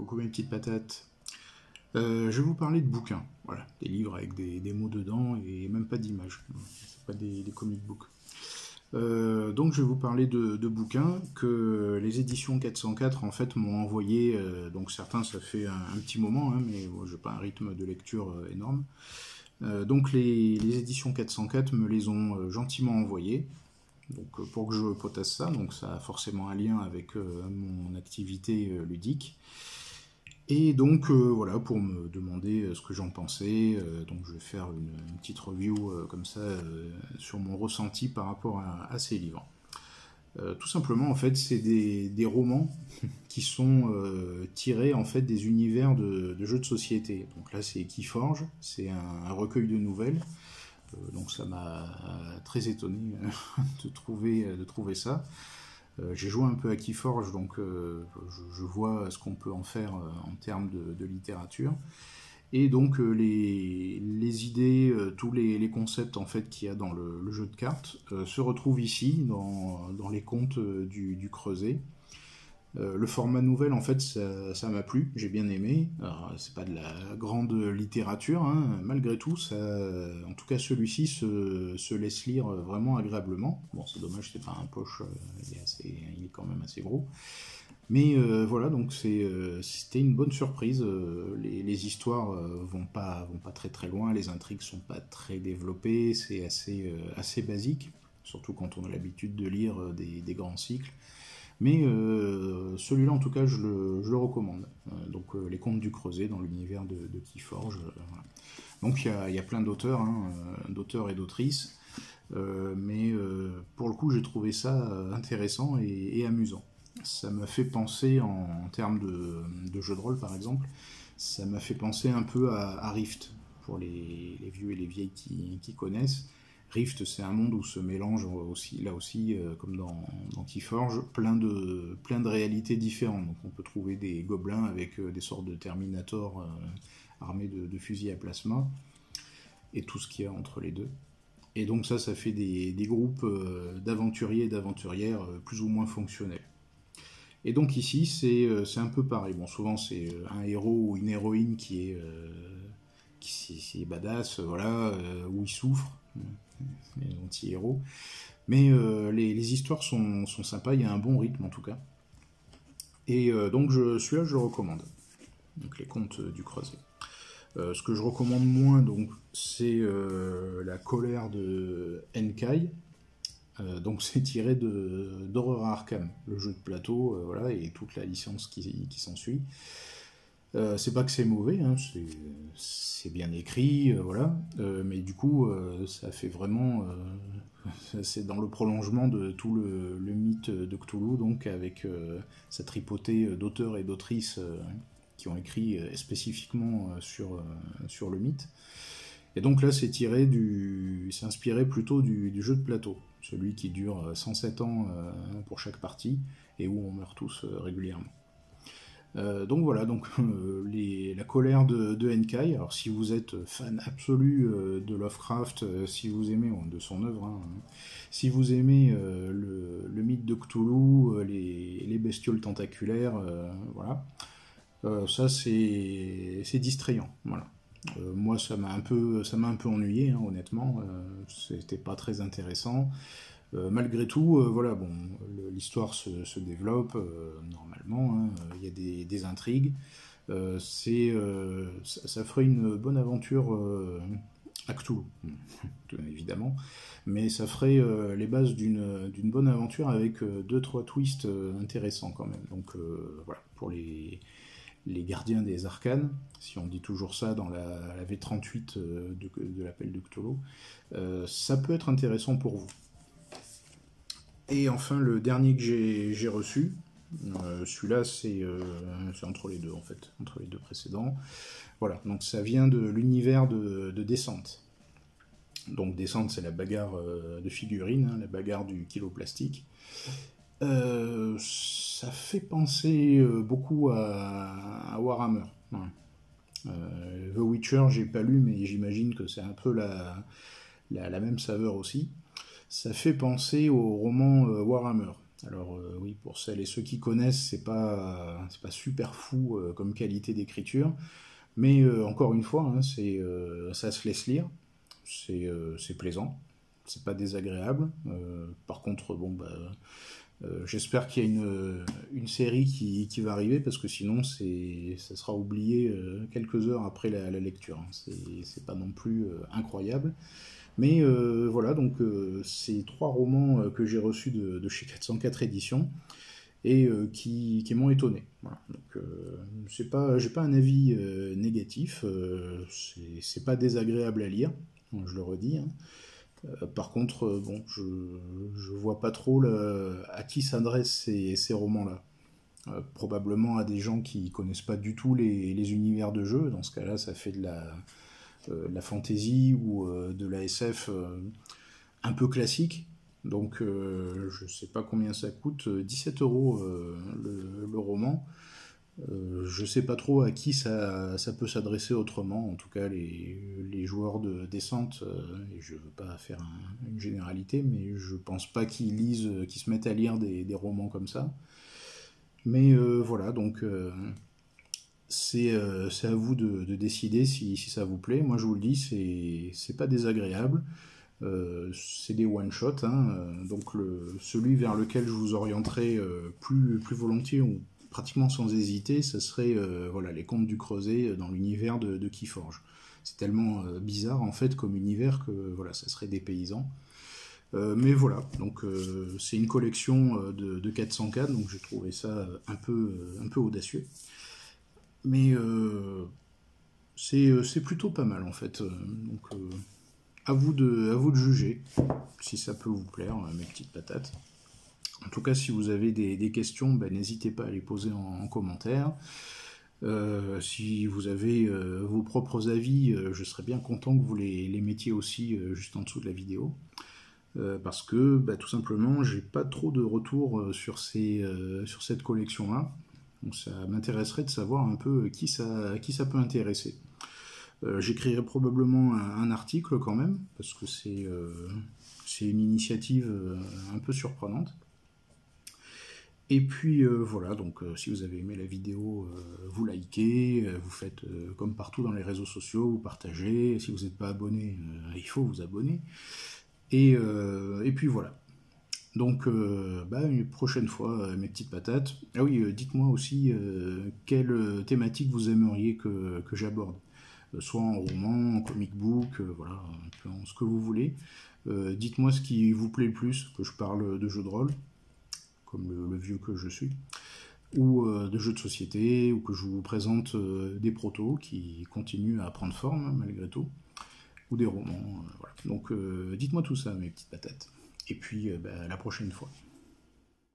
Coucou mes petites patates. Je vais vous parler de bouquins, voilà, des livres avec des mots dedans et même pas d'images. C'est pas des comic books. Donc je vais vous parler de bouquins que les éditions 404 en fait m'ont envoyé. Donc certains ça fait un petit moment, hein, mais bon, j'ai pas un rythme de lecture énorme. Donc les éditions 404 me les ont gentiment envoyés. Donc pour que je potasse ça, donc ça a forcément un lien avec mon activité ludique. Et donc voilà, pour me demander ce que j'en pensais, donc je vais faire une petite review comme ça sur mon ressenti par rapport à ces livres. Tout simplement en fait c'est des romans qui sont tirés en fait des univers de jeux de société. Donc là c'est Keyforge, c'est un recueil de nouvelles. Donc ça m'a très étonné de trouver ça. J'ai joué un peu à Keyforge, donc je vois ce qu'on peut en faire en termes de littérature. Et donc les idées, tous les concepts en fait qu'il y a dans le jeu de cartes se retrouvent ici, dans les contes du Creuset. Le format nouvelle, en fait, ça m'a plu, j'ai bien aimé. Alors, c'est pas de la grande littérature, hein, malgré tout, en tout cas celui-ci se laisse lire vraiment agréablement. Bon, c'est dommage, c'est pas un poche, il est quand même assez gros. Mais voilà, donc c'était une bonne surprise. Les histoires vont pas très très loin, les intrigues sont pas très développées, c'est assez basique, surtout quand on a l'habitude de lire des grands cycles. Mais celui-là, en tout cas, je le recommande. Donc, les contes du Creuset dans l'univers de Keyforge. Voilà. Donc, il y a plein d'auteurs, hein, d'auteurs et d'autrices. Mais pour le coup, j'ai trouvé ça intéressant et amusant. Ça m'a fait penser, en termes de jeux de rôle, par exemple, ça m'a fait penser un peu à Rift, pour les vieux et les vieilles qui connaissent. Rift, c'est un monde où se mélangent aussi, là aussi, comme dans Keyforge, plein de réalités différentes. Donc on peut trouver des gobelins avec des sortes de Terminator armés de fusils à plasma, et tout ce qu'il y a entre les deux. Et donc ça fait des groupes d'aventuriers et d'aventurières plus ou moins fonctionnels. Et donc ici, c'est un peu pareil. Bon, souvent c'est un héros ou une héroïne qui est badass, voilà, où il souffre, les anti-héros. Mais les histoires sont sympas, il y a un bon rythme en tout cas. Et donc celui-là, je le recommande. Donc les contes du Creuset. Ce que je recommande moins, donc, c'est La colère de Enkai. Donc c'est tiré d'Horror Arkham, le jeu de plateau, voilà, et toute la licence qui s'ensuit. C'est pas que c'est mauvais, hein, c'est bien écrit, voilà, mais du coup, ça fait vraiment, c'est dans le prolongement de tout le mythe de Cthulhu, donc avec sa tripotée d'auteurs et d'autrices qui ont écrit spécifiquement sur le mythe. Et donc là, c'est inspiré plutôt du jeu de plateau, celui qui dure 107 ans pour chaque partie et où on meurt tous régulièrement. Donc voilà, donc la colère de Enkai. Alors si vous êtes fan absolu de Lovecraft, si vous aimez de son œuvre, hein, si vous aimez le mythe de Cthulhu, les bestioles tentaculaires, voilà, ça c'est distrayant, voilà. Moi ça m'a un peu ennuyé, hein, honnêtement, c'était pas très intéressant. Malgré tout, voilà, bon, l'histoire se développe normalement, hein, il y a des intrigues. Ça ferait une bonne aventure à Cthulhu, évidemment, mais ça ferait les bases d'une bonne aventure avec 2-3 twists intéressants quand même. Donc voilà, pour les gardiens des arcanes, si on dit toujours ça dans la V38 de l'appel de Cthulhu, ça peut être intéressant pour vous. Et enfin, le dernier que j'ai reçu, celui-là, c'est entre les deux, en fait, entre les deux précédents. Voilà, donc ça vient de l'univers de Descente. Donc Descente, c'est la bagarre de figurines, hein, la bagarre du kilo plastique. Ça fait penser beaucoup à Warhammer. Ouais. The Witcher, j'ai pas lu, mais j'imagine que c'est un peu la même saveur aussi. Ça fait penser au roman Warhammer. Alors oui, pour celles et ceux qui connaissent, c'est pas super fou comme qualité d'écriture, mais encore une fois, hein, ça se laisse lire, c'est plaisant, c'est pas désagréable. Par contre, bon, bah, j'espère qu'il y a une série qui va arriver, parce que sinon ça sera oublié quelques heures après la lecture, hein. C'est pas non plus incroyable. Mais voilà, donc c'est 3 romans que j'ai reçus de chez 404 éditions et qui m'ont étonné. Voilà. Donc j'ai pas un avis négatif, c'est pas désagréable à lire, je le redis, hein. Par contre, bon, je vois pas trop à qui s'adressent ces romans-là. Probablement à des gens qui connaissent pas du tout les univers de jeu. Dans ce cas-là, ça fait de la fantasy ou de la SF un peu classique. Donc je sais pas combien ça coûte, 17 euros le roman. Je sais pas trop à qui ça peut s'adresser autrement, en tout cas les joueurs de descente, et je veux pas faire une généralité, mais je pense pas qu'ils se mettent à lire des romans comme ça. Mais voilà, donc c'est à vous de décider si ça vous plaît. Moi je vous le dis, c'est pas désagréable. C'est des one-shots, hein, donc celui vers lequel je vous orienterai plus volontiers ou pratiquement sans hésiter, ce serait voilà, les Contes du Creuset dans l'univers de Keyforge. C'est tellement bizarre en fait comme univers que voilà, ça serait des paysans. Mais voilà, donc c'est une collection de 404, donc j'ai trouvé ça un peu audacieux. Mais c'est plutôt pas mal en fait. Donc à vous de juger si ça peut vous plaire, mes petites patates. En tout cas, si vous avez des questions, ben, n'hésitez pas à les poser en commentaire. Si vous avez vos propres avis, je serais bien content que vous les mettiez aussi juste en dessous de la vidéo. Parce que bah, tout simplement, j'ai pas trop de retours sur cette collection-là. Donc ça m'intéresserait de savoir un peu qui ça peut intéresser. J'écrirai probablement un article quand même, parce que c'est une initiative un peu surprenante. Et puis voilà, donc si vous avez aimé la vidéo, vous likez, vous faites comme partout dans les réseaux sociaux, vous partagez. Si vous n'êtes pas abonné, il faut vous abonner. Et puis voilà. Donc bah, une prochaine fois, mes petites patates. Ah oui, dites-moi aussi quelle thématique vous aimeriez que j'aborde. Soit en roman, en comic book, voilà, en ce que vous voulez. Dites-moi ce qui vous plaît le plus, que je parle de jeux de rôle, comme le vieux que je suis, ou de jeux de société, ou que je vous présente des protos qui continuent à prendre forme, hein, malgré tout, ou des romans, voilà. Donc dites-moi tout ça, mes petites patates. Et puis bah, à la prochaine fois.